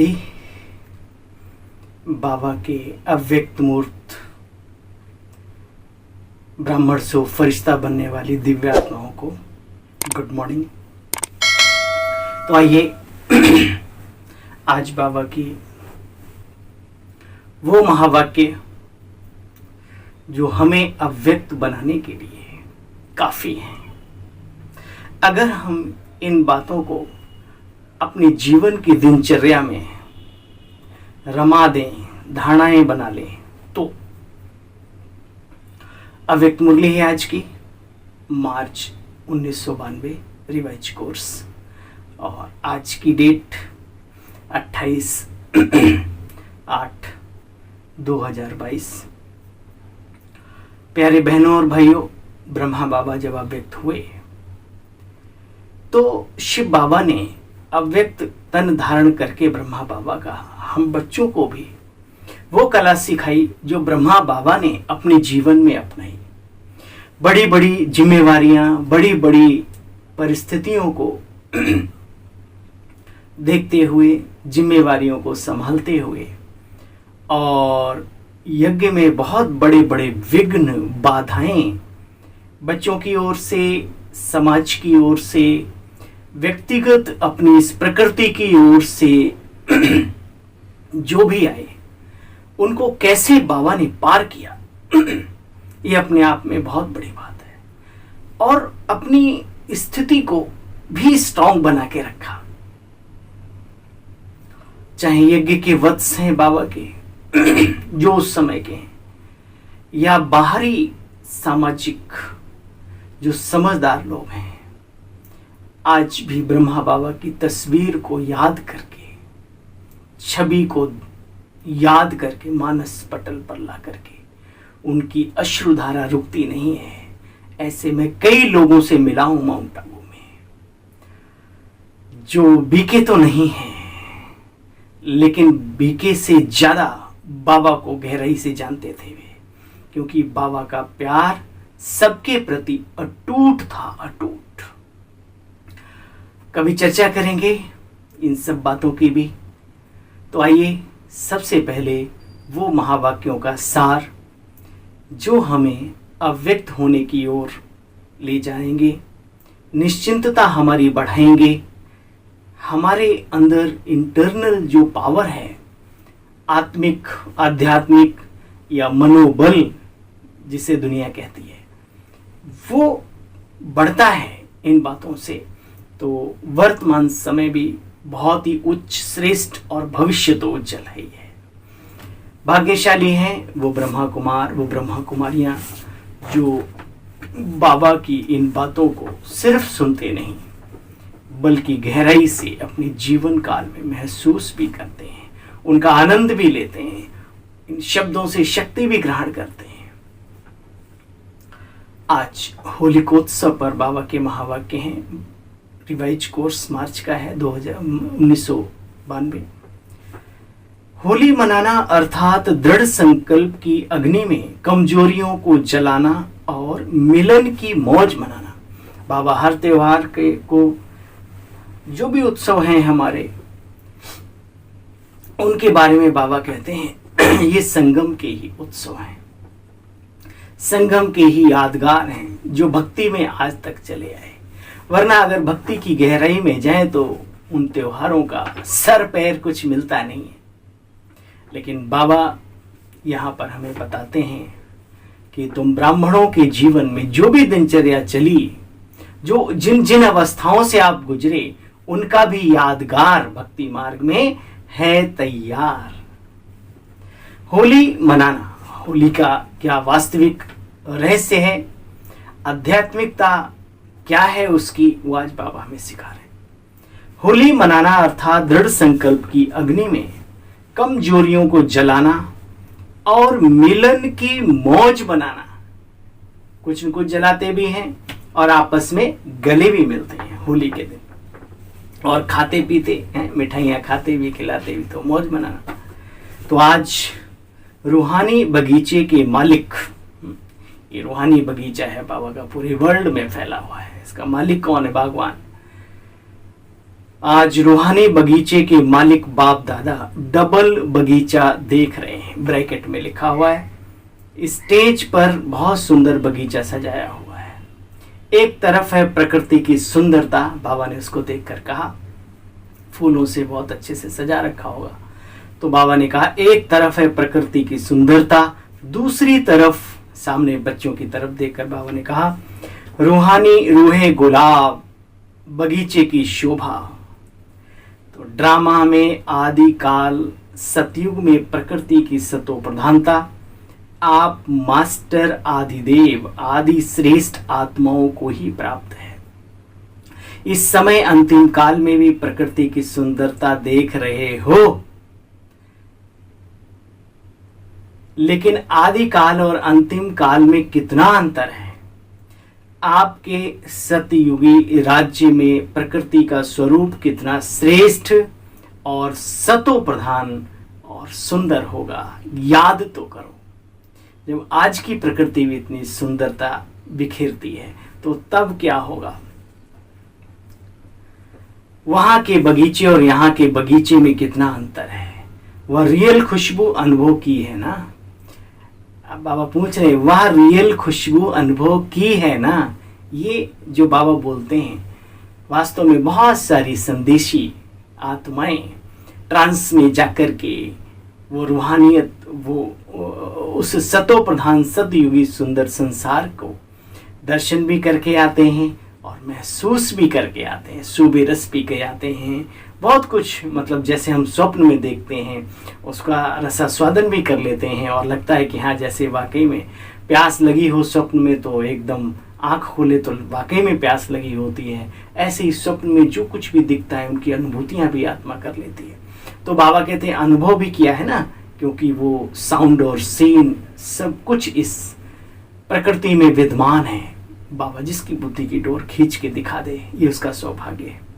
नमस्ते। बाबा के अव्यक्त मूर्त ब्राह्मण से फरिश्ता बनने वाली दिव्य आत्माओं को गुड मॉर्निंग। तो आइए आज बाबा की वो महावाक्य जो हमें अव्यक्त बनाने के लिए काफी हैं। अगर हम इन बातों को अपने जीवन की दिनचर्या में रमा दें, धारणाएं बना लें, तो अव्यक्त मुरली है आज की मार्च 1992 रिवाइज कोर्स, और आज की डेट 28/8/2022। प्यारे बहनों और भाइयों, ब्रह्मा बाबा जब अव्यक्त हुए तो शिव बाबा ने अव्यक्त तन धारण करके ब्रह्मा बाबा का हम बच्चों को भी वो कला सिखाई जो ब्रह्मा बाबा ने अपने जीवन में अपनाई। बड़ी बड़ी जिम्मेवारियां, बड़ी बड़ी परिस्थितियों को देखते हुए, जिम्मेवारियों को संभालते हुए, और यज्ञ में बहुत बड़े बड़े विघ्न, बाधाएं बच्चों की ओर से, समाज की ओर से, व्यक्तिगत अपनी इस प्रकृति की ओर से जो भी आए, उनको कैसे बाबा ने पार किया, ये अपने आप में बहुत बड़ी बात है। और अपनी स्थिति को भी स्ट्रांग बना के रखा। चाहे यज्ञ के वत्स हैं बाबा के जो उस समय के हैं, या बाहरी सामाजिक जो समझदार लोग हैं, आज भी ब्रह्मा बाबा की तस्वीर को याद करके, छवि को याद करके, मानस पटल पर ला करके उनकी अश्रुधारा रुकती नहीं है। ऐसे में कई लोगों से मिला हूं माउंट आबू में, जो बीके तो नहीं है, लेकिन बीके से ज्यादा बाबा को गहराई से जानते थे वे, क्योंकि बाबा का प्यार सबके प्रति अटूट था, अटूट। कभी चर्चा करेंगे इन सब बातों की भी। तो आइए सबसे पहले वो महावाक्यों का सार जो हमें अव्यक्त होने की ओर ले जाएंगे, निश्चिंतता हमारी बढ़ाएंगे, हमारे अंदर इंटरनल जो पावर है, आत्मिक, आध्यात्मिक या मनोबल जिसे दुनिया कहती है, वो बढ़ता है इन बातों से। तो वर्तमान समय भी बहुत ही उच्च, श्रेष्ठ, और भविष्य तो उज्जवल है ही है। भाग्यशाली हैं वो ब्रह्मा कुमार, वो ब्रह्मा कुमारियां जो बाबा की इन बातों को सिर्फ सुनते नहीं, बल्कि गहराई से अपने जीवन काल में महसूस भी करते हैं, उनका आनंद भी लेते हैं, इन शब्दों से शक्ति भी ग्रहण करते हैं। आज होलिकोत्सव पर बाबा के महावाक्य हैं। रिवाइज कोर्स मार्च का है 1992। होली मनाना अर्थात दृढ़ संकल्प की अग्नि में कमजोरियों को जलाना और मिलन की मौज मनाना। बाबा हर त्योहार के को, जो भी उत्सव हैं हमारे, उनके बारे में बाबा कहते हैं ये संगम के ही उत्सव हैं, संगम के ही यादगार हैं जो भक्ति में आज तक चले आए। वरना अगर भक्ति की गहराई में जाए तो उन त्योहारों का सर पैर कुछ मिलता नहीं है। लेकिन बाबा यहाँ पर हमें बताते हैं कि तुम ब्राह्मणों के जीवन में जो भी दिनचर्या चली, जो जिन जिन अवस्थाओं से आप गुजरे, उनका भी यादगार भक्ति मार्ग में है तैयार। होली मनाना, होली का क्या वास्तविक रहस्य है, आध्यात्मिकता क्या है उसकी, वो आज बाबा हमें सिखा रहे हैं। होली मनाना अर्थात दृढ़ संकल्प की अग्नि में कमजोरियों को जलाना और मिलन की मौज बनाना। कुछ न कुछ जलाते भी हैं और आपस में गले भी मिलते हैं होली के दिन, और खाते पीते हैं, मिठाइयाँ खाते भी, खिलाते भी, तो मौज मनाना। तो आज रूहानी बगीचे के मालिक, ये रूहानी बगीचा है बाबा का, पूरे वर्ल्ड में फैला हुआ है। इसका मालिक कौन है? भगवान। आज रूहानी बगीचे के मालिक बाप दादा डबल बगीचा देख रहे हैं। ब्रैकेट में लिखा हुआ है। स्टेज पर बहुत सुंदर बगीचा सजाया हुआ है। एक तरफ है प्रकृति की सुंदरता, बाबा ने उसको देखकर कहा, फूलों से बहुत अच्छे से सजा रखा होगा। तो बाबा ने कहा एक तरफ है प्रकृति की सुंदरता, दूसरी तरफ सामने बच्चों की तरफ देखकर बाबा ने कहा रूहानी रूहे गुलाब बगीचे की शोभा। तो ड्रामा में आदि काल सतयुग में प्रकृति की सतो प्रधानता, आप मास्टर आदिदेव आदि श्रेष्ठ आत्माओं को ही प्राप्त है। इस समय अंतिम काल में भी प्रकृति की सुंदरता देख रहे हो, लेकिन आदि काल और अंतिम काल में कितना अंतर है। आपके सतयुगी राज्य में प्रकृति का स्वरूप कितना श्रेष्ठ और सतो प्रधान और सुंदर होगा। याद तो करो, जब आज की प्रकृति में इतनी सुंदरता बिखेरती है तो तब क्या होगा। वहां के बगीचे और यहाँ के बगीचे में कितना अंतर है। वह रियल खुशबू अनुभव की है ना। अब बाबा पूछ रहे वह रियल खुशबू अनुभव की है ना। ये जो बाबा बोलते हैं वास्तव में बहुत सारी संदेशी आत्माएं ट्रांस में जाकर के वो रूहानियत, वो उस सतो प्रधान सतयुगी सुंदर संसार को दर्शन भी करके आते हैं और महसूस भी करके आते हैं, सूबे रस पी के आते हैं। बहुत कुछ मतलब जैसे हम स्वप्न में देखते हैं उसका रसास्वादन भी कर लेते हैं और लगता है कि हाँ जैसे वाकई में प्यास लगी हो। स्वप्न में तो एकदम आंख खोले तो वाकई में प्यास लगी होती है। ऐसे ही स्वप्न में जो कुछ भी दिखता है उनकी अनुभूतियां भी आत्मा कर लेती है। तो बाबा कहते हैं अनुभव भी किया है ना, क्योंकि वो साउंड और सीन सब कुछ इस प्रकृति में विद्यमान है। बाबा जिसकी बुद्धि की डोर खींच के दिखा दे ये उसका सौभाग्य है।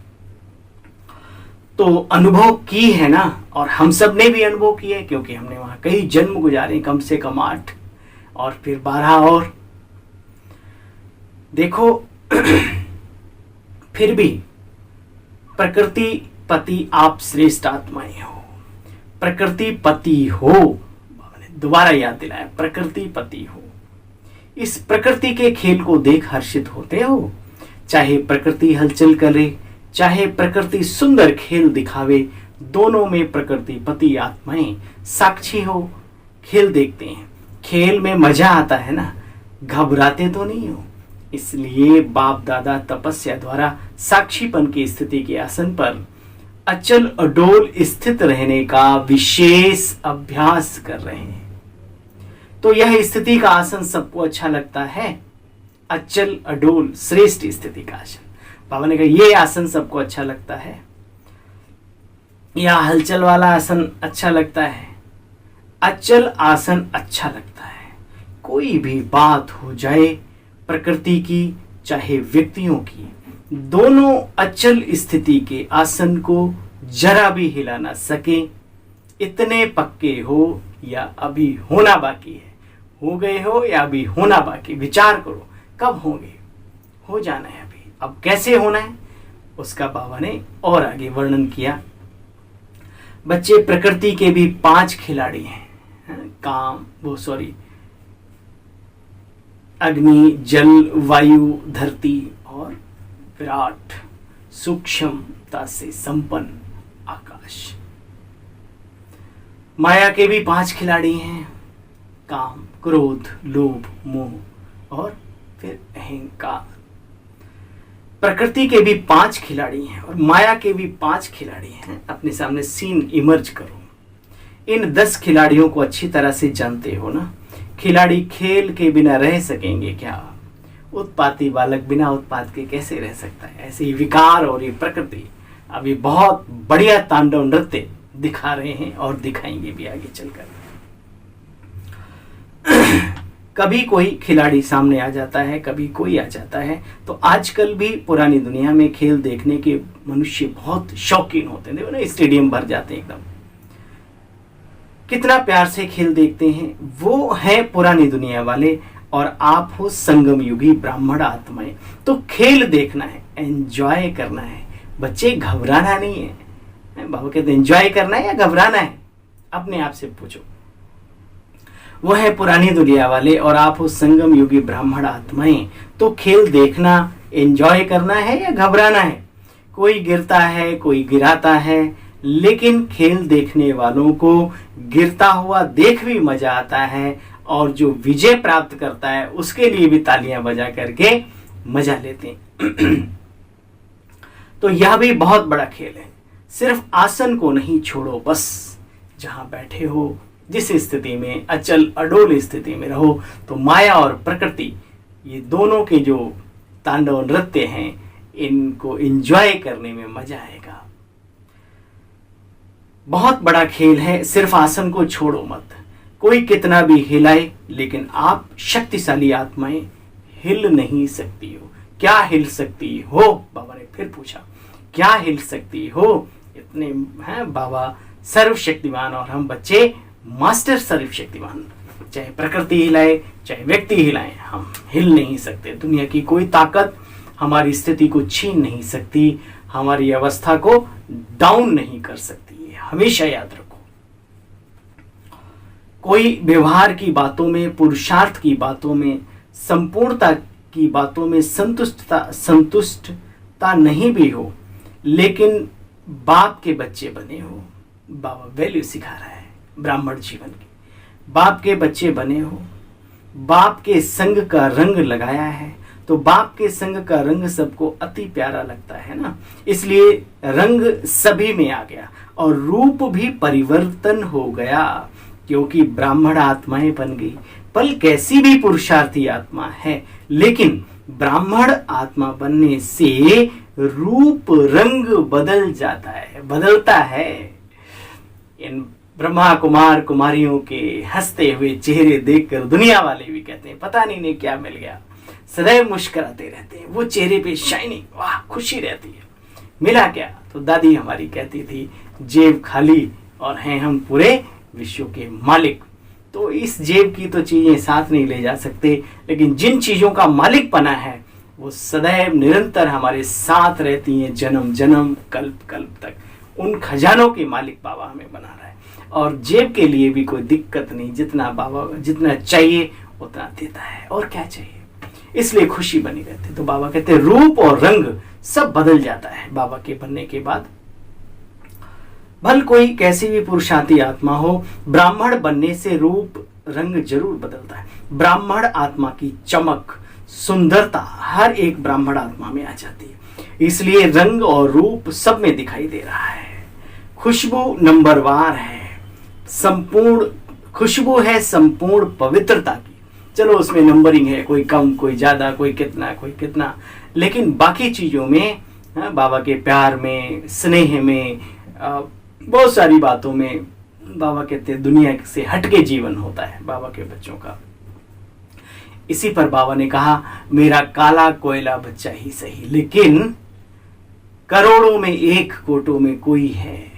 तो अनुभव की है ना, और हम सब ने भी अनुभव किया है क्योंकि हमने वहां कई जन्म गुजारे, कम से कम 8 और फिर 12 और देखो फिर भी प्रकृति पति आप श्रेष्ठ आत्माएं हो। प्रकृति पति हो, बाबा ने दोबारा याद दिलाया, प्रकृति पति हो। इस प्रकृति के खेल को देख हर्षित होते हो। चाहे प्रकृति हलचल करे, चाहे प्रकृति सुंदर खेल दिखावे, दोनों में प्रकृति पति आत्माएं साक्षी हो, खेल देखते हैं। खेल में मजा आता है ना, घबराते तो नहीं हो। इसलिए बाप दादा तपस्या द्वारा साक्षीपन की स्थिति के आसन पर अचल अडोल स्थित रहने का विशेष अभ्यास कर रहे हैं। तो यह स्थिति का आसन सबको अच्छा लगता है। अचल अडोल श्रेष्ठ स्थिति का आसन, बाबा ने कहा ये आसन सबको अच्छा लगता है, या हलचल वाला आसन अच्छा लगता है। अचल आसन अच्छा लगता है। कोई भी बात हो जाए प्रकृति की चाहे व्यक्तियों की, दोनों अचल स्थिति के आसन को जरा भी हिला ना सके, इतने पक्के हो या अभी होना बाकी है। हो गए हो या अभी होना बाकी, विचार करो कब होंगे। हो जाना है अभी, अब कैसे होना है उसका बाबा ने और आगे वर्णन किया। बच्चे प्रकृति के भी 5 खिलाड़ी हैं। अग्नि, जल, वायु, धरती और विराट सूक्ष्मता से संपन्न आकाश। माया के भी 5 खिलाड़ी हैं, काम, क्रोध, लोभ, मोह और फिर अहंकार। प्रकृति के भी 5 खिलाड़ी हैं और माया के भी 5 खिलाड़ी हैं। अपने सामने सीन इमर्ज करो। इन 10 खिलाड़ियों को अच्छी तरह से जानते हो ना। खिलाड़ी खेल के बिना रह सकेंगे क्या? उत्पाती बालक बिना उत्पात के कैसे रह सकता है? ऐसे ही विकार और ये प्रकृति अभी बहुत बढ़िया तांडव नृत्य दिखा रहे हैं और दिखाएंगे भी आगे चलकर। कभी कोई खिलाड़ी सामने आ जाता है, कभी कोई आ जाता है। तो आजकल भी पुरानी दुनिया में खेल देखने के मनुष्य बहुत शौकीन होते हैं। देखो ना, स्टेडियम भर जाते हैं एकदम, कितना प्यार से खेल देखते हैं। वो है पुरानी दुनिया वाले और आप हो संगम युगी ब्राह्मण आत्माएं। तो खेल देखना है, एंजॉय करना है, बच्चे घबराना नहीं है। बाबा कहते हैं एंजॉय करना है या घबराना है, अपने आप से पूछो। वो है पुरानी दुनिया वाले और आप हो संगम युगी ब्राह्मण आत्माएं। तो खेल देखना एंजॉय करना है या घबराना है? कोई गिरता है, कोई गिराता है, लेकिन खेल देखने वालों को गिरता हुआ देख भी मजा आता है, और जो विजय प्राप्त करता है उसके लिए भी तालियां बजा करके मजा लेते हैं। तो यह भी बहुत बड़ा खेल है। सिर्फ आसन को नहीं छोड़ो, बस जहां बैठे हो, जिस स्थिति में अचल अडोल स्थिति में रहो, तो माया और प्रकृति ये दोनों के जो तांडव नृत्य हैं, इनको एंजॉय करने में मजा आएगा। बहुत बड़ा खेल है, सिर्फ आसन को छोड़ो मत। कोई कितना भी हिलाए, लेकिन आप शक्तिशाली आत्माएं हिल नहीं सकती हो। क्या हिल सकती हो? बाबा ने फिर पूछा, क्या हिल सकती हो? इतने हैं बाबा सर्वशक्तिमान और हम बच्चे मास्टर सर्वशक्तिमान। चाहे प्रकृति हिलाए, चाहे व्यक्ति हिलाए, हम हिल नहीं सकते। दुनिया की कोई ताकत हमारी स्थिति को छीन नहीं सकती, हमारी अवस्था को डाउन नहीं कर सकती है, हमेशा याद रखो। कोई व्यवहार की बातों में, पुरुषार्थ की बातों में, संपूर्णता की बातों में संतुष्टता नहीं भी हो, लेकिन बाप के बच्चे बने हो। बाबा वैल्यू सिखा रहा है ब्राह्मण जीवन की। बाप के बच्चे बने हो, बाप के संग का रंग लगाया है, तो बाप के संग का रंग सबको अति प्यारा लगता है ना, इसलिए रंग सभी में आ गया और रूप भी परिवर्तन हो गया, क्योंकि ब्राह्मण आत्माएं बन गई। पल कैसी भी पुरुषार्थी आत्मा है, लेकिन ब्राह्मण आत्मा बनने से रूप रंग बदल जाता है, बदलता है। इन ब्रह्मा कुमार कुमारियों के हंसते हुए चेहरे देखकर दुनिया वाले भी कहते हैं पता नहीं इन्हें क्या मिल गया, सदैव मुस्कुराते रहते हैं, वो चेहरे पे शाइनिंग, वाह खुशी रहती है। मिला क्या? तो दादी हमारी कहती थी जेब खाली और हैं हम पूरे विश्व के मालिक। तो इस जेब की तो चीजें साथ नहीं ले जा सकते, लेकिन जिन चीजों का मालिक पना है वो सदैव निरंतर हमारे साथ रहती हैं, जन्म जन्म कल्प कल्प तक। उन खजानों के मालिक बाबा हमें बना रहा है, और जेब के लिए भी कोई दिक्कत नहीं, जितना बाबा जितना चाहिए उतना देता है, और क्या चाहिए, इसलिए खुशी बनी रहती। तो बाबा कहते हैं रूप और रंग सब बदल जाता है बाबा के बनने के बाद। भल कोई कैसी भी पुरुषार्थी आत्मा हो, ब्राह्मण बनने से रूप रंग जरूर बदलता है। ब्राह्मण आत्मा की चमक, सुंदरता हर एक ब्राह्मण आत्मा में आ जाती है, इसलिए रंग और रूप सब में दिखाई दे रहा है। खुशबू नंबरवार है, संपूर्ण खुशबू है संपूर्ण पवित्रता की। चलो उसमें नंबरिंग है, कोई कम कोई ज्यादा, कोई कितना, लेकिन बाकी चीजों में बाबा के प्यार में, स्नेह में, बहुत सारी बातों में बाबा कहते हैं दुनिया से हटके जीवन होता है बाबा के बच्चों का। इसी पर बाबा ने कहा मेरा काला कोयला बच्चा ही सही, लेकिन करोड़ों में एक कोटों में कोई है,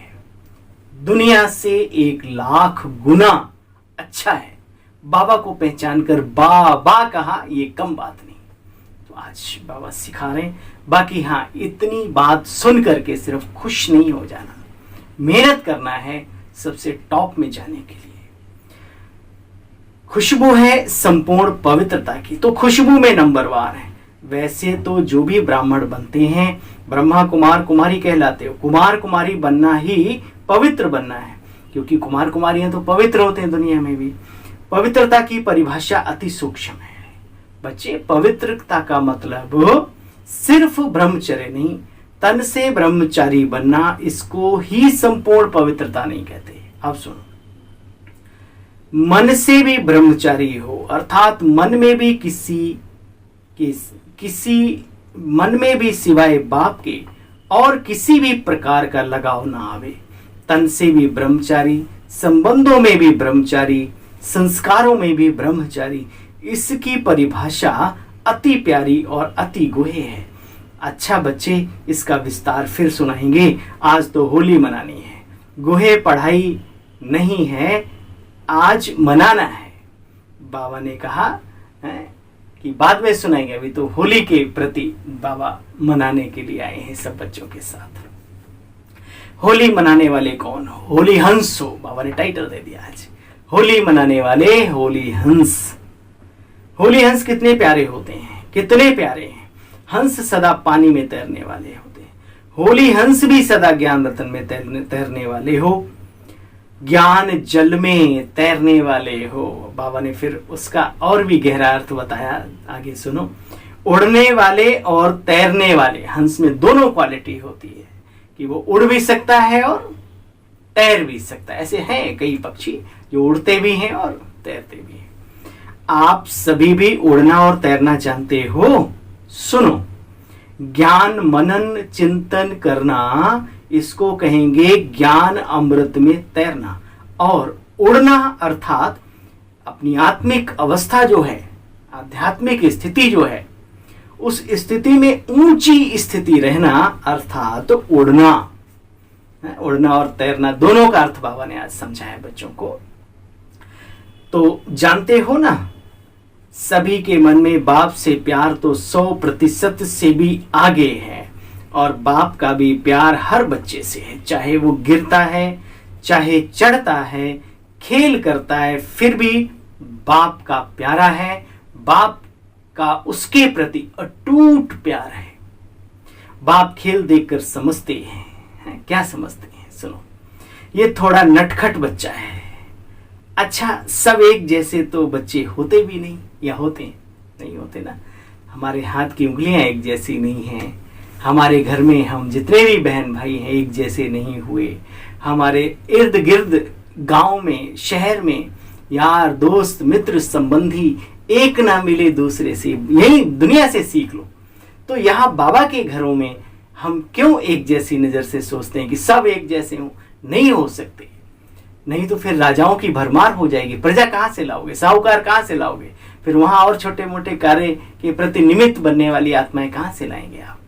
दुनिया से 1,00,000 गुना अच्छा है। बाबा को पहचान कर बाबा कहा, ये कम बात नहीं। तो आज बाबा सिखा रहे हैं। बाकी हाँ, इतनी बात सुन करके सिर्फ खुश नहीं हो जाना, मेहनत करना है सबसे टॉप में जाने के लिए। खुशबू है संपूर्ण पवित्रता की, तो खुशबू में नंबरवार है। वैसे तो जो भी ब्राह्मण बनते हैं ब्रह्मा कुमार कुमारी कहलाते हो। कुमार कुमारी बनना ही पवित्र बनना है, क्योंकि कुमार कुमारियां तो पवित्र होते हैं दुनिया में भी। पवित्रता की परिभाषा अति सूक्ष्म है बच्चे। पवित्रता का मतलब सिर्फ ब्रह्मचर्य नहीं, तन से ब्रह्मचारी बनना, इसको ही संपूर्ण पवित्रता नहीं कहते। आप सुनो, मन से भी ब्रह्मचारी हो, अर्थात मन में भी किसी मन में भी सिवाय बाप के और किसी भी प्रकार का लगाव ना आवे। तन से भी ब्रह्मचारी, संबंधों में भी ब्रह्मचारी, संस्कारों में भी ब्रह्मचारी। इसकी परिभाषा अति प्यारी और अति गुहे है। अच्छा बच्चे, इसका विस्तार फिर सुनाएंगे। आज तो होली मनानी है, गुहे पढ़ाई नहीं है, आज मनाना है। बाबा ने कहा है, कि बाद में सुनाएंगे, अभी तो होली के प्रति बाबा मनाने के लिए आए हैं सब बच्चों के साथ। होली मनाने वाले कौन हो? होली हंस हो, बाबा ने टाइटल दे दिया आज, होली मनाने वाले होली हंस। होली हंस कितने प्यारे होते हैं, कितने प्यारे हैं। हंस सदा पानी में तैरने वाले होते हैं, होली हंस भी सदा ज्ञान रतन में तैरने वाले हो, ज्ञान जल में तैरने वाले हो। बाबा ने फिर उसका और भी गहरा अर्थ बताया, आगे सुनो। उड़ने वाले और तैरने वाले, हंस में दोनों क्वालिटी होती है कि वो उड़ भी सकता है और तैर भी सकता है। ऐसे हैं कई पक्षी जो उड़ते भी हैं और तैरते भी हैं। आप सभी भी उड़ना और तैरना जानते हो। सुनो, ज्ञान मनन चिंतन करना, इसको कहेंगे ज्ञान अमृत में तैरना। और उड़ना अर्थात अपनी आत्मिक अवस्था जो है, आध्यात्मिक स्थिति जो है, उस स्थिति में ऊंची स्थिति रहना अर्थात उड़ना। उड़ना और तैरना दोनों का अर्थ बाबा ने आज समझाया बच्चों को। तो जानते हो ना, सभी के मन में बाप से प्यार तो 100% से भी आगे है, और बाप का भी प्यार हर बच्चे से है। चाहे वो गिरता है, चाहे चढ़ता है, खेल करता है, फिर भी बाप का प्यारा है। बाप का उसके प्रति अटूट प्यार है। बाप खेल देखकर समझते हैं, क्या समझते हैं? सुनो, ये थोड़ा नटखट बच्चा है। अच्छा, सब एक जैसे तो बच्चे होते भी नहीं, या होते? नहीं होते ना। हमारे हाथ की उंगलियां एक जैसी नहीं हैं, हमारे घर में हम जितने भी बहन भाई हैं एक जैसे नहीं हुए, हमारे इर्द गिर्द गांव में, शहर में यार दोस्त मित्र संबंधी एक ना मिले दूसरे से, यही दुनिया से सीख लो। तो यहाँ बाबा के घरों में हम क्यों एक जैसी नजर से सोचते हैं कि सब एक जैसे हों? नहीं हो सकते। नहीं तो फिर राजाओं की भरमार हो जाएगी, प्रजा कहाँ से लाओगे, साहूकार कहाँ से लाओगे, फिर वहां और छोटे मोटे कार्य के प्रति निमित्त बनने वाली आत्माएं कहाँ से लाएंगे आप?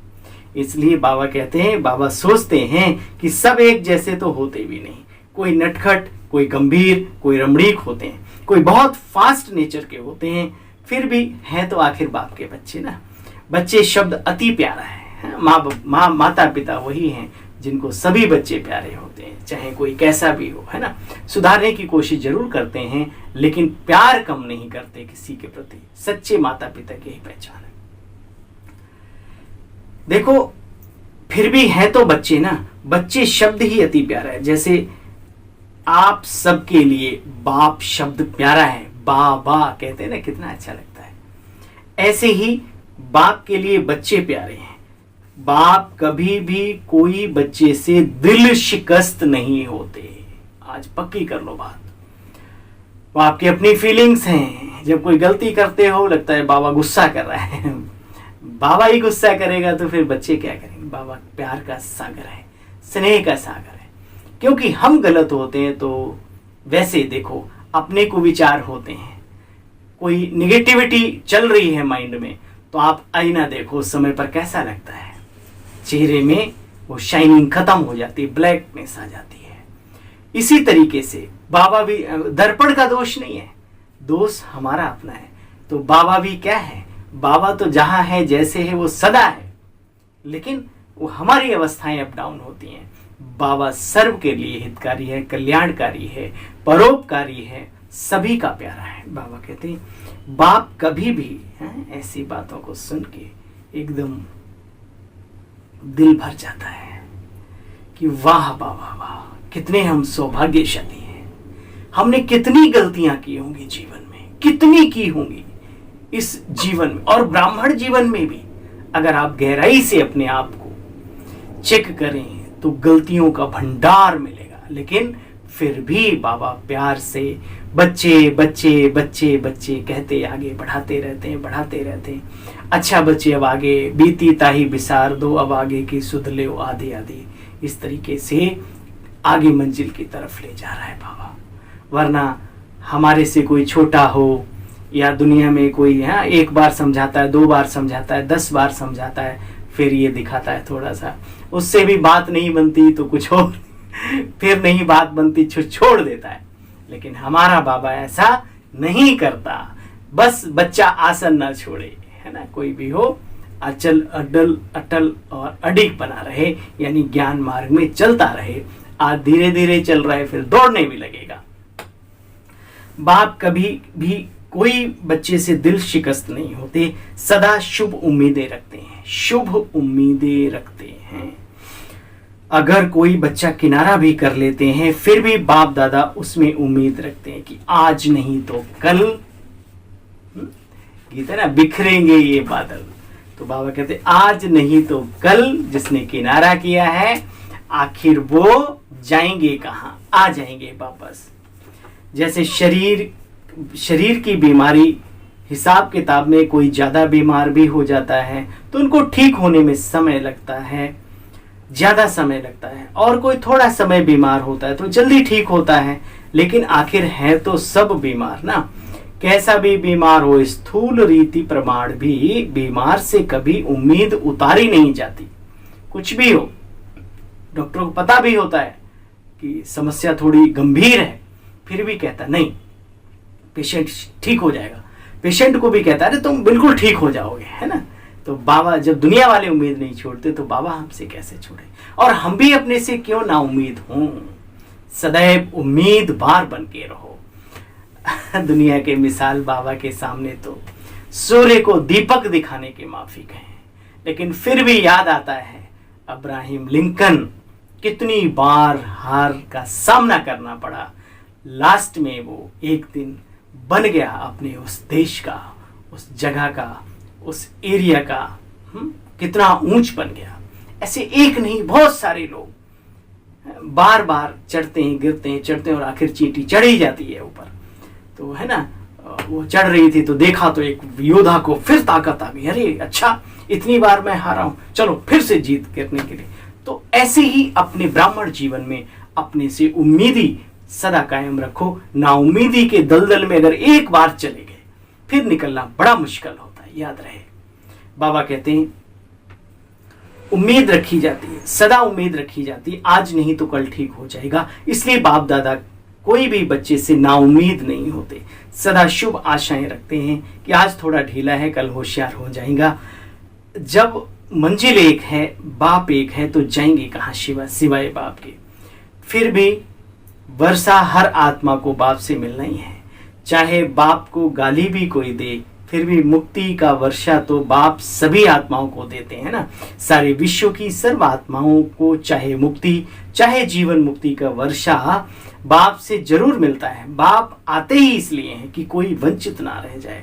इसलिए बाबा कहते हैं, बाबा सोचते हैं कि सब एक जैसे तो होते भी नहीं। कोई नटखट, कोई गंभीर, कोई रमणीक होते हैं, कोई बहुत फास्ट नेचर के होते हैं, फिर भी हैं तो आखिर बाप के बच्चे ना। बच्चे शब्द अति प्यारा है। माँ माता पिता वही हैं जिनको सभी बच्चे प्यारे होते हैं, चाहे कोई कैसा भी हो, है ना। सुधारने की कोशिश जरूर करते हैं, लेकिन प्यार कम नहीं करते किसी के प्रति। सच्चे माता पिता की ही पहचान है। देखो, फिर भी है तो बच्चे ना। बच्चे शब्द ही अति प्यारा है। जैसे आप सबके लिए बाप शब्द प्यारा है, बाबा कहते हैं ना, कितना अच्छा लगता है। ऐसे ही बाप के लिए बच्चे प्यारे हैं। बाप कभी भी कोई बच्चे से दिल शिकस्त नहीं होते। आज पक्की कर लो बात। वो आपकी अपनी फीलिंग्स हैं। जब कोई गलती करते हो लगता है बाबा गुस्सा कर रहा है। बाबा ही गुस्सा करेगा तो फिर बच्चे क्या करेंगे? बाबा प्यार का सागर है, स्नेह का सागर है। क्योंकि हम गलत होते हैं तो वैसे देखो अपने को विचार होते हैं। कोई निगेटिविटी चल रही है माइंड में तो आप आईना देखो उस समय पर कैसा लगता है, चेहरे में वो शाइनिंग खत्म हो जाती है, ब्लैकनेस आ जाती है। इसी तरीके से बाबा भी, दर्पण का दोष नहीं है, दोष हमारा अपना है। तो बाबा भी क्या है? बाबा तो जहां है जैसे है वो सदा है, लेकिन वो हमारी अवस्थाएं अप डाउन होती हैं। बाबा सर्व के लिए हितकारी है, कल्याणकारी है, परोपकारी है, सभी का प्यारा है। बाबा कहते हैं बाप कभी भी ऐसी बातों को सुन के एकदम दिल भर जाता है कि वाह बाबा वाह, कितने हम सौभाग्यशाली हैं। हमने कितनी गलतियां की होंगी जीवन में, कितनी की होंगी इस जीवन में और ब्राह्मण जीवन में भी। अगर आप गहराई से अपने आप को चेक करें तो गलतियों का भंडार मिलेगा, लेकिन फिर भी बाबा प्यार से बच्चे बच्चे बच्चे बच्चे कहते आगे बढ़ाते रहते हैं। अच्छा बच्चे अब आगे बीती ताही बिसार दो, अब आगे की सुध ले आधे आधे। इस तरीके से आगे मंजिल की तरफ ले जा रहा है बाबा। वरना हमारे से कोई छोटा हो या दुनिया में कोई एक बार समझाता है, 2 बार समझाता है, 10 बार समझाता है, फिर ये दिखाता है थोड़ा सा, उससे भी बात नहीं बनती तो कुछ और फिर नहीं बात बनती छोड़ देता है। लेकिन हमारा बाबा ऐसा नहीं करता। बस बच्चा आसन ना छोड़े, है ना, कोई भी हो, अचल अडल अटल और अडिग बना रहे, यानी ज्ञान मार्ग में चलता रहे। आज धीरे धीरे चल रहा है, फिर दौड़ने भी लगेगा। बाप कभी भी कोई बच्चे से दिल शिकस्त नहीं होते, सदा शुभ उम्मीदें रखते हैं, शुभ उम्मीदें रखते हैं। अगर कोई बच्चा किनारा भी कर लेते हैं, फिर भी बाप दादा उसमें उम्मीद रखते हैं कि आज नहीं तो कल, गीत है ना, बिखरेंगे ये बादल। तो बाबा कहते आज नहीं तो कल जिसने किनारा किया है, आखिर वो जाएंगे कहाँ, आ जाएंगे वापस। जैसे शरीर की बीमारी, हिसाब किताब में कोई ज्यादा बीमार भी हो जाता है तो उनको ठीक होने में समय लगता है, ज्यादा समय लगता है, और कोई थोड़ा समय बीमार होता है तो जल्दी ठीक होता है। लेकिन आखिर है तो सब बीमार ना, कैसा भी बीमार हो, स्थूल रीति प्रमाण भी बीमार से कभी उम्मीद उतारी नहीं जाती। कुछ भी हो, डॉक्टर को पता भी होता है कि समस्या थोड़ी गंभीर है, फिर भी कहता नहीं पेशेंट ठीक हो जाएगा। पेशेंट को भी कहता है तुम बिल्कुल ठीक हो जाओगे, है ना। तो बाबा जब दुनिया वाले उम्मीद नहीं छोड़ते तो बाबा हमसे कैसे छोड़े, और हम भी अपने से क्यों ना उम्मीद हों। सदैव उम्मीदवार बन के रहो। दुनिया के मिसाल बाबा के सामने तो सूर्य को दीपक दिखाने के माफिक हैं, लेकिन फिर भी याद आता है अब्राहम लिंकन, कितनी बार हार का सामना करना पड़ा, लास्ट में वो एक दिन बन गया अपने उस देश का, उस जगह का, उस एरिया का, कितना ऊंच बन गया। ऐसे एक नहीं बहुत सारे लोग बार बार चढ़ते हैं, गिरते हैं, चढ़ते हैं, और आखिर चींटी चढ़ ही जाती है ऊपर। तो है ना, वो चढ़ रही थी तो देखा तो एक योद्धा को फिर ताकत आ गई, अरे अच्छा इतनी बार मैं हारा हूं, चलो फिर से जीत करने के लिए। तो ऐसे ही अपने ब्राह्मण जीवन में अपने से उम्मीदी सदा कायम रखो। नाउम्मीदी के दलदल में अगर एक बार चले गए फिर निकलना बड़ा मुश्किल होता है, याद रहे। बाबा कहते हैं उम्मीद रखी जाती है, सदा उम्मीद रखी जाती है, आज नहीं तो कल ठीक हो जाएगा। इसलिए बाप दादा कोई भी बच्चे से नाउम्मीद नहीं होते, सदा शुभ आशाएं रखते हैं कि आज थोड़ा ढीला है, कल होशियार हो जाएगा। जब मंजिल एक है, बाप एक है, तो जाएंगे कहाँ सिवाय बाप के। फिर भी वर्षा हर आत्मा को बाप से मिलना ही है, चाहे बाप को गाली भी कोई दे, फिर भी मुक्ति का वर्षा तो बाप सभी आत्माओं को देते हैं ना। सारे विश्व की सर्व आत्माओं को चाहे मुक्ति चाहे जीवन मुक्ति का वर्षा बाप से जरूर मिलता है। बाप आते ही इसलिए हैं कि कोई वंचित ना रह जाए।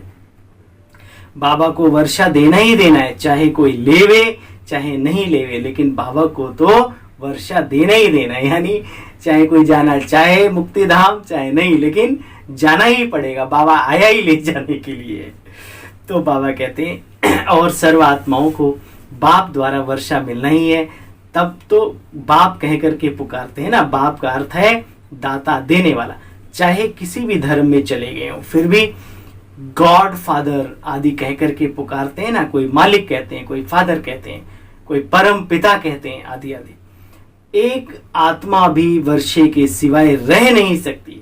बाबा को वर्षा देना ही देना है, चाहे कोई लेवे चाहे नहीं लेवे, लेकिन बाबा को तो वर्षा देना ही देना है। यानी चाहे कोई जाना चाहे मुक्ति धाम चाहे नहीं, लेकिन जाना ही पड़ेगा, बाबा आया ही ले जाने के लिए। तो बाबा कहते हैं और सर्व आत्माओं को बाप द्वारा वर्षा मिलना ही है। तब तो बाप कह करके पुकारते हैं ना, बाप का अर्थ है दाता, देने वाला। चाहे किसी भी धर्म में चले गए हो फिर भी गॉड फादर आदि कह करके पुकारते हैं ना, कोई मालिक कहते हैं, कोई फादर कहते हैं, कोई परम पिता कहते हैं, आदि आदि। एक आत्मा भी वर्षे के सिवाय रह नहीं सकती,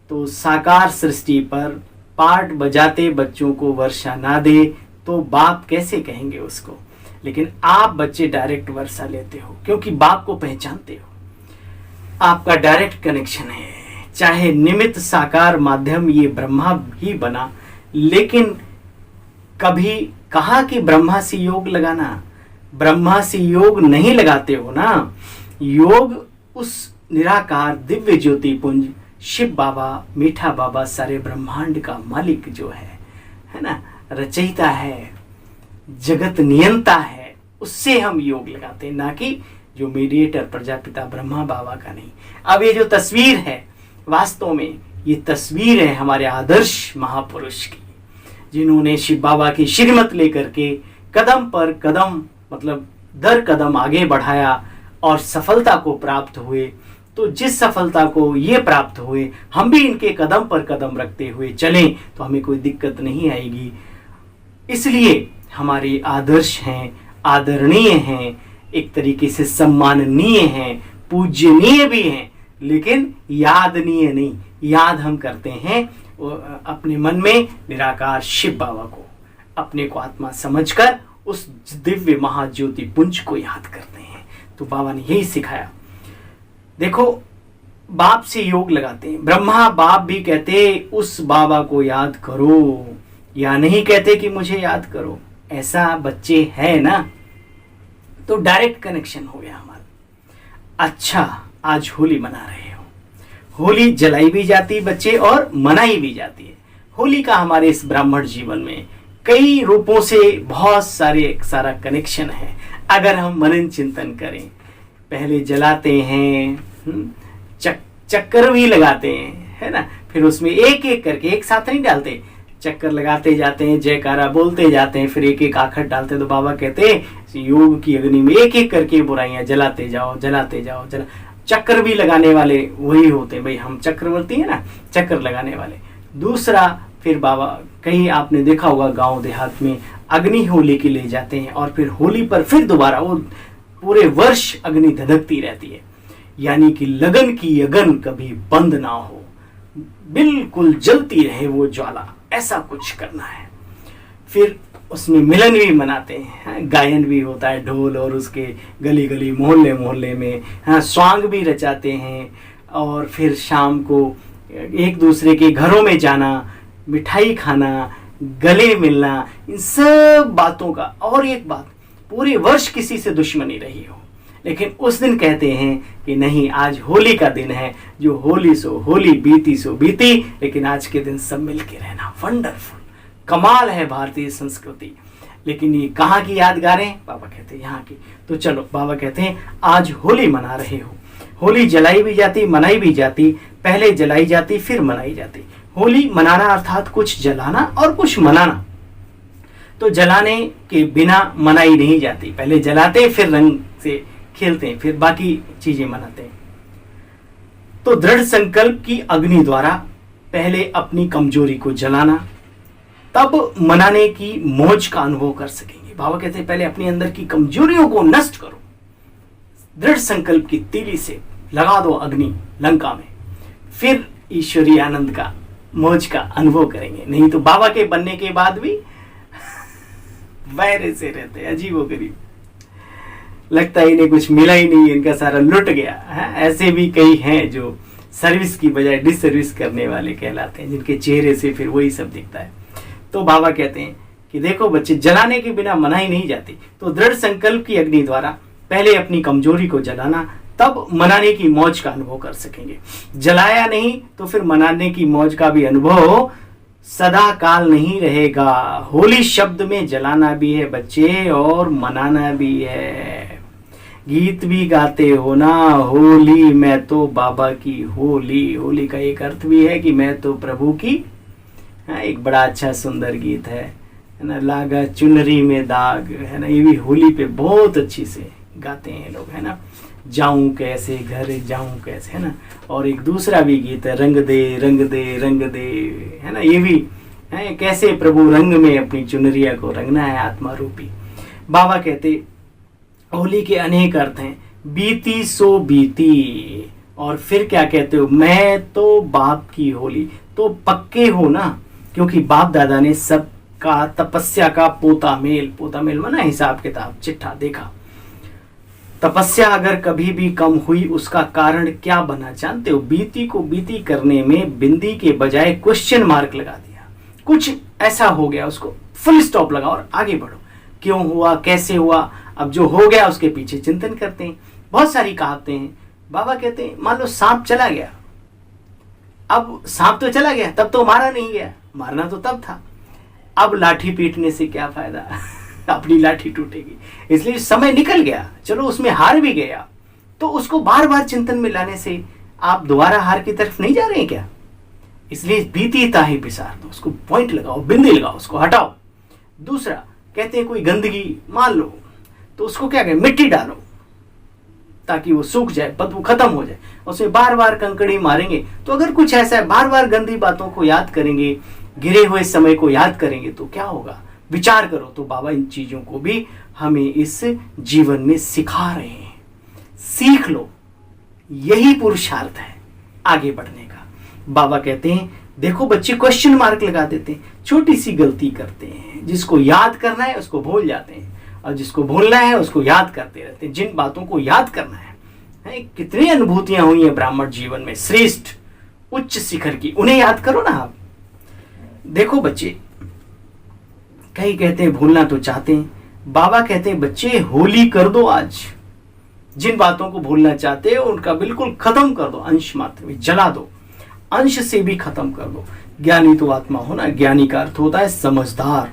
तो साकार सृष्टि पर पाठ बजाते बच्चों को वर्षा ना दे तो बाप कैसे कहेंगे उसको। लेकिन आप बच्चे डायरेक्ट वर्षा लेते हो क्योंकि बाप को पहचानते हो, आपका डायरेक्ट कनेक्शन है। चाहे निमित्त साकार माध्यम ये ब्रह्मा ही बना, लेकिन कभी कहा कि ब्रह्मा से योग लगाना, ब्रह्मा से योग नहीं लगाते हो ना। योग उस निराकार दिव्य ज्योति पुंज शिव बाबा, मीठा बाबा, सारे ब्रह्मांड का मालिक जो है ना, रचयिता है, जगत नियंता है, उससे हम योग लगाते हैं, ना कि जो मीडिएटर प्रजापिता ब्रह्मा बाबा का नहीं। अब ये जो तस्वीर है वास्तव में ये तस्वीर है हमारे आदर्श महापुरुष की, जिन्होंने शिव बाबा की श्रीमत लेकर के कदम पर कदम मतलब दर कदम आगे बढ़ाया और सफलता को प्राप्त हुए। तो जिस सफलता को ये प्राप्त हुए हम भी इनके कदम पर कदम रखते हुए चलें तो हमें कोई दिक्कत नहीं आएगी। इसलिए हमारे आदर्श हैं, आदरणीय हैं, एक तरीके से सम्माननीय हैं, पूज्यनीय भी हैं, लेकिन यादनीय नहीं। याद हम करते हैं वो अपने मन में निराकार शिव बाबा को, अपने को आत्मा समझकर उस दिव्य महाज्योति पुंज को याद करते हैं। तो बाबा ने यही सिखाया। देखो, बाप से योग लगाते हैं, ब्रह्मा बाप भी कहते उस बाबा को याद करो, या नहीं कहते कि मुझे याद करो। ऐसा बच्चे है ना, तो डायरेक्ट कनेक्शन हो गया हमारा। अच्छा, आज होली मना रहे हो, होली जलाई भी जाती बच्चे और मनाई भी जाती है। होली का हमारे इस ब्राह्मण जीवन में कई रूपों से बहुत सारा कनेक्शन है। अगर हम मनन चिंतन करें, पहले जलाते हैं, चक्कर भी लगाते हैं, है ना, फिर उसमें एक एक करके, एक साथ नहीं डालते, चक्कर लगाते जाते हैं, जयकारा बोलते जाते हैं, फिर एक एक आखट डालते हैं। तो बाबा कहते हैं योग की अग्नि में एक एक करके बुराइयां जलाते जाओ, जलाते जाओ, चक्कर भी लगाने वाले वही होते हैं भाई, हम चक्रवर्ती है ना, चक्कर लगाने वाले। दूसरा, फिर बाबा कहीं आपने देखा होगा गांव देहात में अग्नि होली के ले जाते हैं, और फिर होली पर फिर दोबारा वो पूरे वर्ष अग्नि धधकती रहती है। यानी कि लगन की अगन कभी बंद ना हो, बिल्कुल जलती रहे वो ज्वाला, ऐसा कुछ करना है। फिर उसमें मिलन भी मनाते हैं, गायन भी होता है, ढोल और उसके गली गली मोहल्ले मोहल्ले में स्वांग भी रचाते हैं। और फिर शाम को एक दूसरे के घरों में जाना, मिठाई खाना, गले मिलना, इन सब बातों का। और एक बात, पूरे वर्ष किसी से दुश्मनी रही हो, लेकिन उस दिन कहते हैं कि नहीं, आज होली का दिन है, जो होली सो होली, बीती सो बीती, लेकिन आज के दिन सब मिल के रहना। वंडरफुल, कमाल है भारतीय संस्कृति। लेकिन ये कहाँ की यादगारें? बाबा कहते हैं यहाँ की। तो चलो, बाबा कहते हैं आज होली मना रहे हो, होली जलाई भी जाती, मनाई भी जाती, पहले जलाई जाती फिर मनाई जाती। होली मनाना अर्थात कुछ जलाना और कुछ मनाना। तो जलाने के बिना मनाई नहीं जाती, पहले जलाते फिर रंग से खेलते हैं, फिर बाकी चीजें मनाते हैं। तो दृढ़ संकल्प की अग्नि द्वारा पहले अपनी कमजोरी को जलाना, तब मनाने की मौज का अनुभव कर सकेंगे। बाबा कहते हैं पहले अपने अंदर की कमजोरियों को नष्ट करो, दृढ़ संकल्प की तीली से लगा दो अग्नि लंका में, फिर ईश्वरीय आनंद का, मौज का अनुभव करेंगे। नहीं तो बाबा के बनने के बाद भी वैरे से रहते, अजीबोगरीब, लगता है इन्हें कुछ मिला ही नहीं, इनका सारा लुट गया है। ऐसे भी कई हैं जो सर्विस की बजाय डिसर्विस करने वाले कहलाते हैं, जिनके चेहरे से फिर वही सब दिखता है। तो बाबा कहते हैं कि देखो बच्चे, जलाने के बिना मनाई नहीं जाती। तो दृढ़ संकल्प की अग्नि द्वारा पहले अपनी कमजोरी को जलाना, तब मनाने की मौज का अनुभव कर सकेंगे। जलाया नहीं तो फिर मनाने की मौज का भी अनुभव सदा काल नहीं रहेगा। होली शब्द में जलाना भी है बच्चे और मनाना भी है। गीत भी गाते हो ना, होली मैं तो बाबा की होली। होली का एक अर्थ भी है कि मैं तो प्रभु की। एक बड़ा अच्छा सुंदर गीत है ना, लागा चुनरी में दाग, है ना, ये भी होली पे बहुत अच्छी से गाते हैं लोग, है ना। जाऊं कैसे घर जाऊं कैसे, है ना। और एक दूसरा भी गीत है, रंग दे रंग दे रंग दे, है ना। ये भी है कैसे प्रभु रंग में अपनी चुनरिया को रंगना है आत्मा रूपी। बाबा कहते होली के अनेक अर्थ हैं। बीती सो बीती, और फिर क्या कहते हो, मैं तो बाप की होली। तो पक्के हो ना, क्योंकि बाप दादा ने सबका तपस्या का पोता मेल माना हिसाब किताब, चिट्ठा देखा। तपस्या अगर कभी भी कम हुई, उसका कारण क्या बना जानते हो? बीती को बीती करने में बिंदी के बजाय क्वेश्चन मार्क लगा दिया। कुछ ऐसा हो गया, उसको फुल स्टॉप लगाओ और आगे बढ़ो। क्यों हुआ, कैसे हुआ, अब जो हो गया उसके पीछे चिंतन करते हैं। बहुत सारी कहावतें हैं। बाबा कहते हैं मान लो सांप चला गया, अब सांप तो चला गया, तब तो मारा नहीं गया, मारना तो तब था। अब लाठी पीटने से क्या फायदा अपनी लाठी टूटेगी। इसलिए समय निकल गया, चलो उसमें हार भी गया, तो उसको बार बार चिंतन में लाने से आप दोबारा हार की तरफ नहीं जा रहे हैं क्या? इसलिए बीती ताही बिसार दो, उसको पॉइंट लगाओ, बिंदी लगाओ, उसको हटाओ। दूसरा कहते हैं कोई गंदगी मान लो, तो उसको क्या कहें, मिट्टी डालो ताकि वो सूख जाए, बदबू खत्म हो जाए। उसमें बार बार कंकड़ी मारेंगे तो अगर कुछ ऐसा है, बार बार गंदी बातों को याद करेंगे, गिरे हुए समय को याद करेंगे तो क्या होगा? विचार करो। तो बाबा इन चीजों को भी हमें इस जीवन में सिखा रहे हैं। सीख लो, यही पुरुषार्थ है आगे बढ़ने का। बाबा कहते हैं देखो बच्चे क्वेश्चन मार्क लगा देते हैं, छोटी सी गलती करते हैं, जिसको याद करना है उसको भूल जाते हैं, और जिसको भूलना है उसको याद करते रहते हैं। जिन बातों को याद करना है, कितनी अनुभूतियां हुई हैं ब्राह्मण जीवन में, श्रेष्ठ उच्च शिखर की, उन्हें याद करो ना आप। देखो बच्चे, कई कहते हैं भूलना तो चाहते हैं, बाबा कहते हैं बच्चे होली कर दो आज। जिन बातों को भूलना चाहते हो उनका बिल्कुल खत्म कर दो, अंश मात्र में जला दो, अंश से भी खत्म कर दो। ज्ञानी तो आत्मा होना, ज्ञानी का अर्थ होता है समझदार।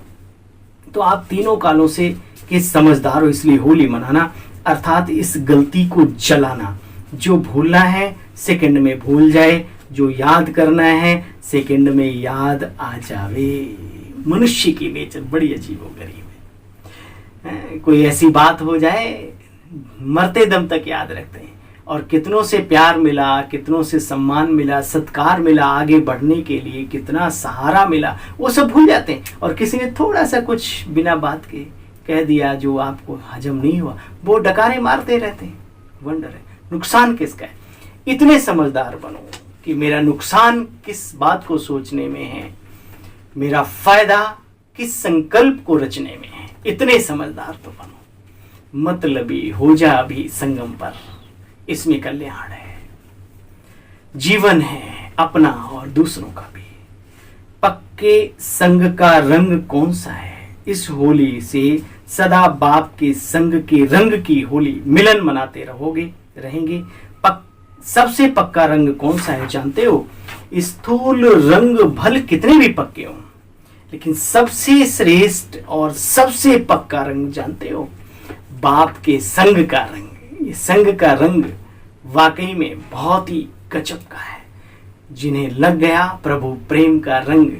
तो आप तीनों कालों से के समझदार हो, इसलिए होली मनाना अर्थात इस गलती को जलाना। जो भूलना है सेकंड में भूल जाए, जो याद करना है सेकंड में याद आ जावे। मनुष्य की नेचर बड़ी अजीबोगरीब है। कोई ऐसी बात हो जाए मरते दम तक याद रखते हैं, और कितनों से प्यार मिला, कितनों से सम्मान मिला, सत्कार मिला, आगे बढ़ने के लिए कितना सहारा मिला, वो सब भूल जाते हैं। और किसी ने थोड़ा सा कुछ बिना बात के कह दिया जो आपको हजम नहीं हुआ, वो डकारे मारते रहते हैं। वंडर है, नुकसान किसका है? इतने समझदार बनो कि मेरा नुकसान किस बात को सोचने में है, मेरा फायदा किस संकल्प को रचने में है। इतने समझदार तो बनो, मतलबी हो जा अभी संगम पर, इसमें कल्याण है। जीवन है अपना और दूसरों का भी। पक्के संग का रंग कौन सा है? इस होली से सदा बाप के संग के रंग की होली मिलन मनाते रहेंगे। सबसे पक्का रंग कौन सा है जानते हो? स्थूल रंग भल कितने भी पक्के हो, लेकिन सबसे श्रेष्ठ और सबसे पक्का रंग जानते हो? बाप के संग का रंग। ये संग का रंग वाकई में बहुत ही गजब का है। जिन्हें लग गया प्रभु प्रेम का रंग,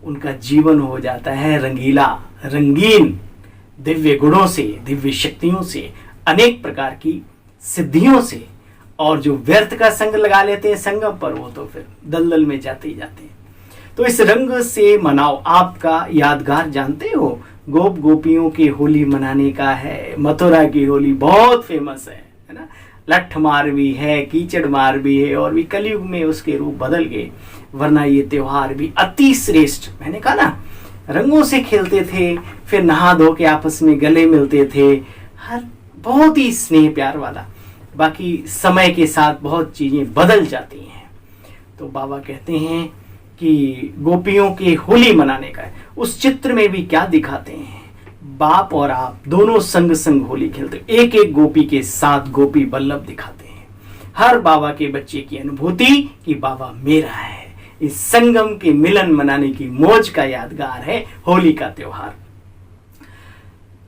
उनका जीवन हो जाता है रंगीला, रंगीन, दिव्य गुणों से, दिव्य शक्तियों से, अनेक प्रकार की सिद्धियों से। और जो व्यर्थ का संग लगा लेते हैं संगम पर, वो तो फिर दलदल में जाते ही जाते हैं। तो इस रंग से मनाओ। आपका यादगार जानते हो? गोप गोपियों की होली मनाने का है। मथुरा की होली बहुत फेमस है ना। लठ मार भी है, कीचड़ मार भी है, और भी कलयुग में उसके रूप बदल गए, वरना ये त्योहार भी अति श्रेष्ठ। मैंने कहा ना, रंगों से खेलते थे, फिर नहा धो के आपस में गले मिलते थे, हर बहुत ही स्नेह प्यार वाला। बाकी समय के साथ बहुत चीजें बदल जाती हैं। तो बाबा कहते हैं कि गोपियों की होली मनाने का है। उस चित्र में भी क्या दिखाते हैं? बाप और आप दोनों संग संग होली खेलते, एक एक गोपी के साथ गोपी बल्लभ दिखाते हैं। हर बाबा के बच्चे की अनुभूति कि बाबा मेरा है। इस संगम के मिलन मनाने की मौज का यादगार है होली का त्योहार।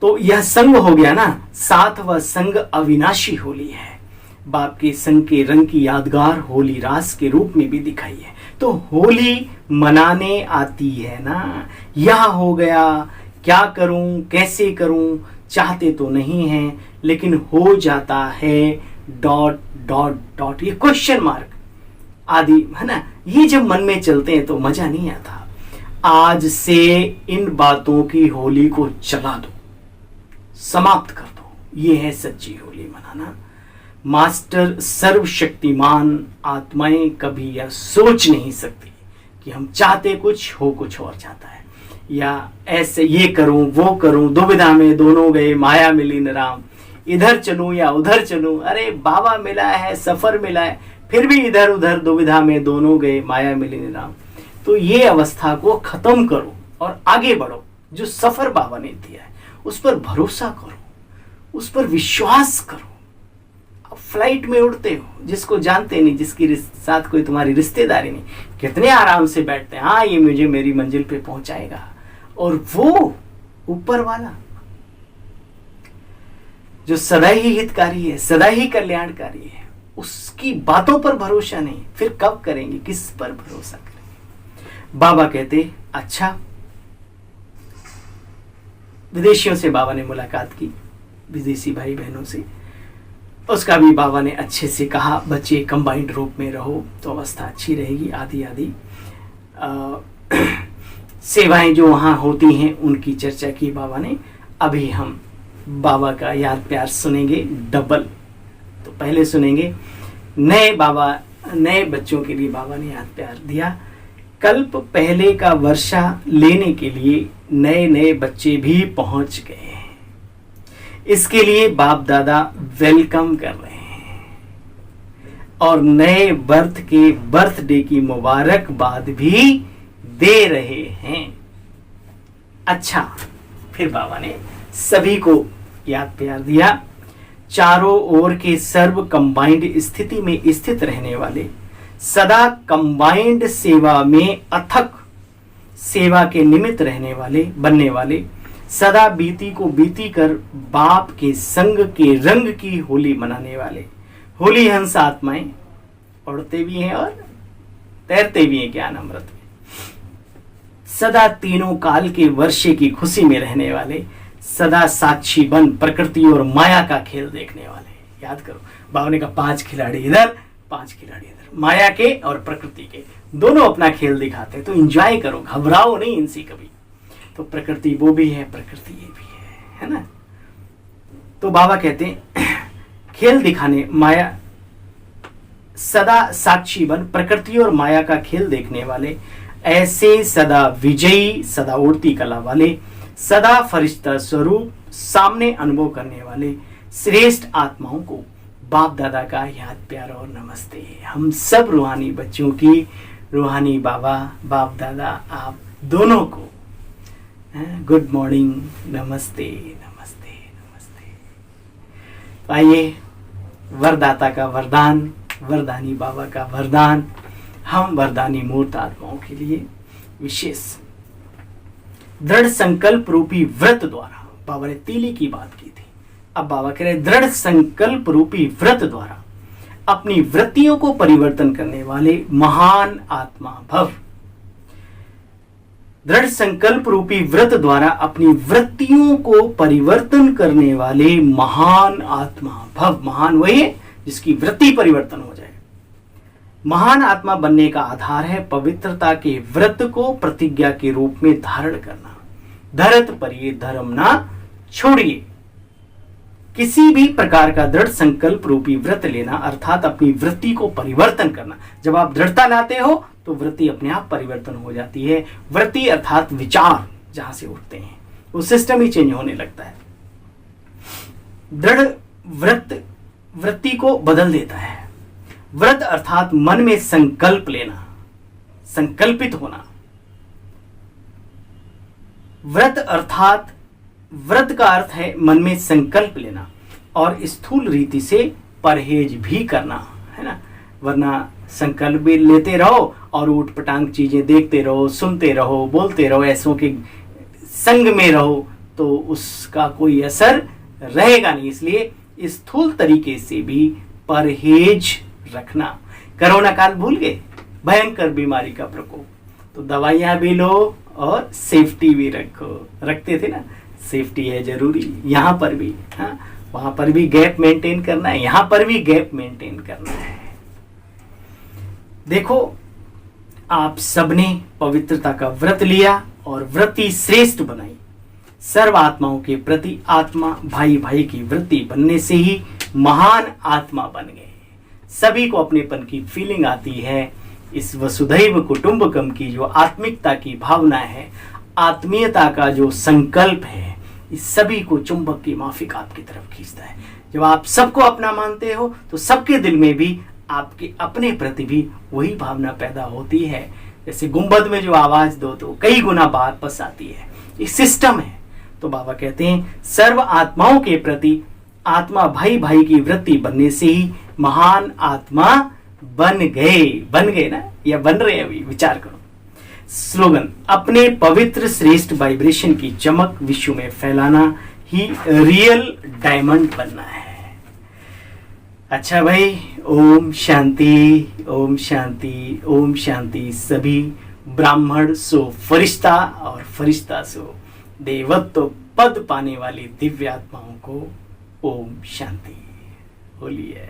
तो यह संग हो गया ना, साथ व संग अविनाशी होली है। बाप के संग के रंग की यादगार होली रास के रूप में भी दिखाई है। तो होली मनाने आती है ना। यह हो गया, क्या करूं, कैसे करूं, चाहते तो नहीं हैं, लेकिन हो जाता है डॉट डॉट डॉट, ये क्वेश्चन मार्क आदि है ना। ये जब मन में चलते हैं तो मजा नहीं आता। आज से इन बातों की होली को चला दो, समाप्त कर दो। ये है सच्ची होली मनाना। मास्टर सर्वशक्तिमान आत्माएं कभी यह सोच नहीं सकती कि हम चाहते कुछ हो कुछ और जाता है, या ऐसे ये करूं वो करूं, दुविधा में दोनों गए माया मिली न राम, इधर चलूं या उधर चलूं। अरे बाबा मिला है, सफर मिला है, फिर भी इधर उधर दुविधा में दोनों गए माया मिली न राम। तो ये अवस्था को खत्म करो और आगे बढ़ो। जो सफर बाबा ने दिया है उस पर भरोसा करो, उस पर विश्वास करो। फ्लाइट में उड़ते हो, जिसको जानते नहीं, जिसके साथ कोई तुम्हारी रिश्तेदारी नहीं, कितने आराम से बैठते हैं, हाँ ये मुझे मेरी मंजिल पे पहुंचाएगा। और वो ऊपर वाला जो सदा ही हितकारी है, सदा ही कल्याणकारी है, उसकी बातों पर भरोसा नहीं, फिर कब करेंगे, किस पर भरोसा करेंगे? बाबा कहते अच्छा। विदेशियों से बाबा ने मुलाकात की, विदेशी भाई बहनों से। उसका भी बाबा ने अच्छे से कहा, बच्चे कंबाइंड रूप में रहो तो अवस्था अच्छी रहेगी, आदि आदि सेवाएं जो वहाँ होती हैं उनकी चर्चा की बाबा ने। अभी हम बाबा का याद प्यार सुनेंगे डबल। तो पहले सुनेंगे नए बच्चों के लिए बाबा ने याद प्यार दिया। कल्प पहले का वर्षा लेने के लिए नए नए बच्चे भी पहुंच गए हैं। इसके लिए बाप दादा वेलकम कर रहे हैं और नए बर्थडे की मुबारकबाद भी दे रहे हैं। अच्छा, फिर बाबा ने सभी को याद प्यार दिया। चारों ओर के सर्व कंबाइंड स्थिति में स्थित रहने वाले, सदा कंबाइंड सेवा में अथक सेवा के निमित्त बनने वाले, सदा बीती को बीती कर बाप के संग के रंग की होली मनाने वाले, होली हंस आत्माएं उड़ते भी हैं और तैरते भी हैं ज्ञान अमृत में, सदा तीनों काल के वर्षे की खुशी में रहने वाले, सदा साक्षी बन प्रकृति और माया का खेल देखने वाले। याद करो, बाबा ने कहा 5 खिलाड़ी इधर 5 खिलाड़ी इधर, माया के और प्रकृति के दोनों अपना खेल दिखाते हैं, तो एंजॉय करो, घबराओ नहीं इनसे कभी। तो प्रकृति वो भी है, प्रकृति ये भी है ना। तो बाबा कहते हैं खेल दिखाने, माया सदा साक्षी बन प्रकृति और माया का खेल देखने वाले, ऐसे सदा विजयी, सदा उड़ती कला वाले, सदा फरिश्ता स्वरूप सामने अनुभव करने वाले श्रेष्ठ आत्माओं को बाप दादा का याद प्यार और नमस्ते। हम सब रूहानी बच्चों की, रूहानी बाबा बाप दादा आप दोनों को गुड मॉर्निंग, नमस्ते नमस्ते नमस्ते। तो आइए, वरदाता का वरदान, वरदानी बाबा का वरदान हम वरदानी मूर्त आत्माओं के लिए विशेष दृढ़ संकल्प रूपी व्रत द्वारा, बाबा ने तीली की बात की थी, अब बाबा कह रहे दृढ़ संकल्प रूपी व्रत द्वारा अपनी वृत्तियों को परिवर्तन करने वाले महान आत्मा भव। दृढ़ संकल्प रूपी व्रत द्वारा अपनी वृत्तियों को परिवर्तन करने वाले महान आत्मा भव। महान वही है जिसकी वृत्ति परिवर्तन हो जाए। महान आत्मा बनने का आधार है पवित्रता के व्रत को प्रतिज्ञा के रूप में धारण करना। धरत पर ये धर्म ना छोड़िए। किसी भी प्रकार का दृढ़ संकल्प रूपी व्रत लेना अर्थात अपनी वृत्ति को परिवर्तन करना। जब आप दृढ़ता लाते हो तो वृत्ति अपने आप परिवर्तन हो जाती है। वृत्ति अर्थात विचार जहां से उठते हैं वो सिस्टम ही चेंज होने लगता है। दृढ़ व्रत वृत्ति को बदल देता है। व्रत अर्थात मन में संकल्प लेना, संकल्पित होना। व्रत अर्थात व्रत का अर्थ है मन में संकल्प लेना और स्थूल रीति से परहेज भी करना, है ना। वरना संकल्प भी लेते रहो और ऊट पटांग चीजें देखते रहो, सुनते रहो, बोलते रहो, ऐसों के संग में रहो तो उसका कोई असर रहेगा नहीं। इसलिए स्थूल तरीके से भी परहेज रखना। कोरोना काल भूल गए, भयंकर बीमारी का प्रकोप, तो दवाइयां भी लो और सेफ्टी भी रखते थे ना। सेफ्टी है जरूरी, यहां पर भी, हाँ, वहां पर भी गैप मेंटेन करना है, यहां पर भी गैप मेंटेन करना है। देखो, आप सबने पवित्रता का व्रत लिया और वृत्ति श्रेष्ठ बनाई। सर्व आत्माओं के प्रति आत्मा भाई भाई की वृत्ति बनने से ही महान आत्मा बन गए। सभी को अपनेपन की फीलिंग आती है। इस वसुधैव कुटुंबकम की जो आत्मिकता की भावना है, आत्मीयता का जो संकल्प है, इस सभी को चुंबक की माफिक आपकी तरफ खींचता है। जब आप सबको अपना मानते हो तो सबके दिल में भी आपके अपने प्रति भी वही भावना पैदा होती है। जैसे गुंबद में जो आवाज दो तो कई गुना वापस आती है, ये सिस्टम है। तो बाबा कहते हैं सर्व आत्माओं के प्रति आत्मा भाई भाई की वृत्ति बनने से ही महान आत्मा बन गए ना, या बन रहे अभी, विचार करो। स्लोगन, अपने पवित्र श्रेष्ठ वाइब्रेशन की चमक विश्व में फैलाना ही रियल डायमंड बनना है। अच्छा भाई, ओम शांति, ओम शांति, ओम शांति। सभी ब्राह्मण सो फरिश्ता और फरिश्ता सो देवत्व पद पाने वाली दिव्य आत्माओं को ओम शांति। बोलिए।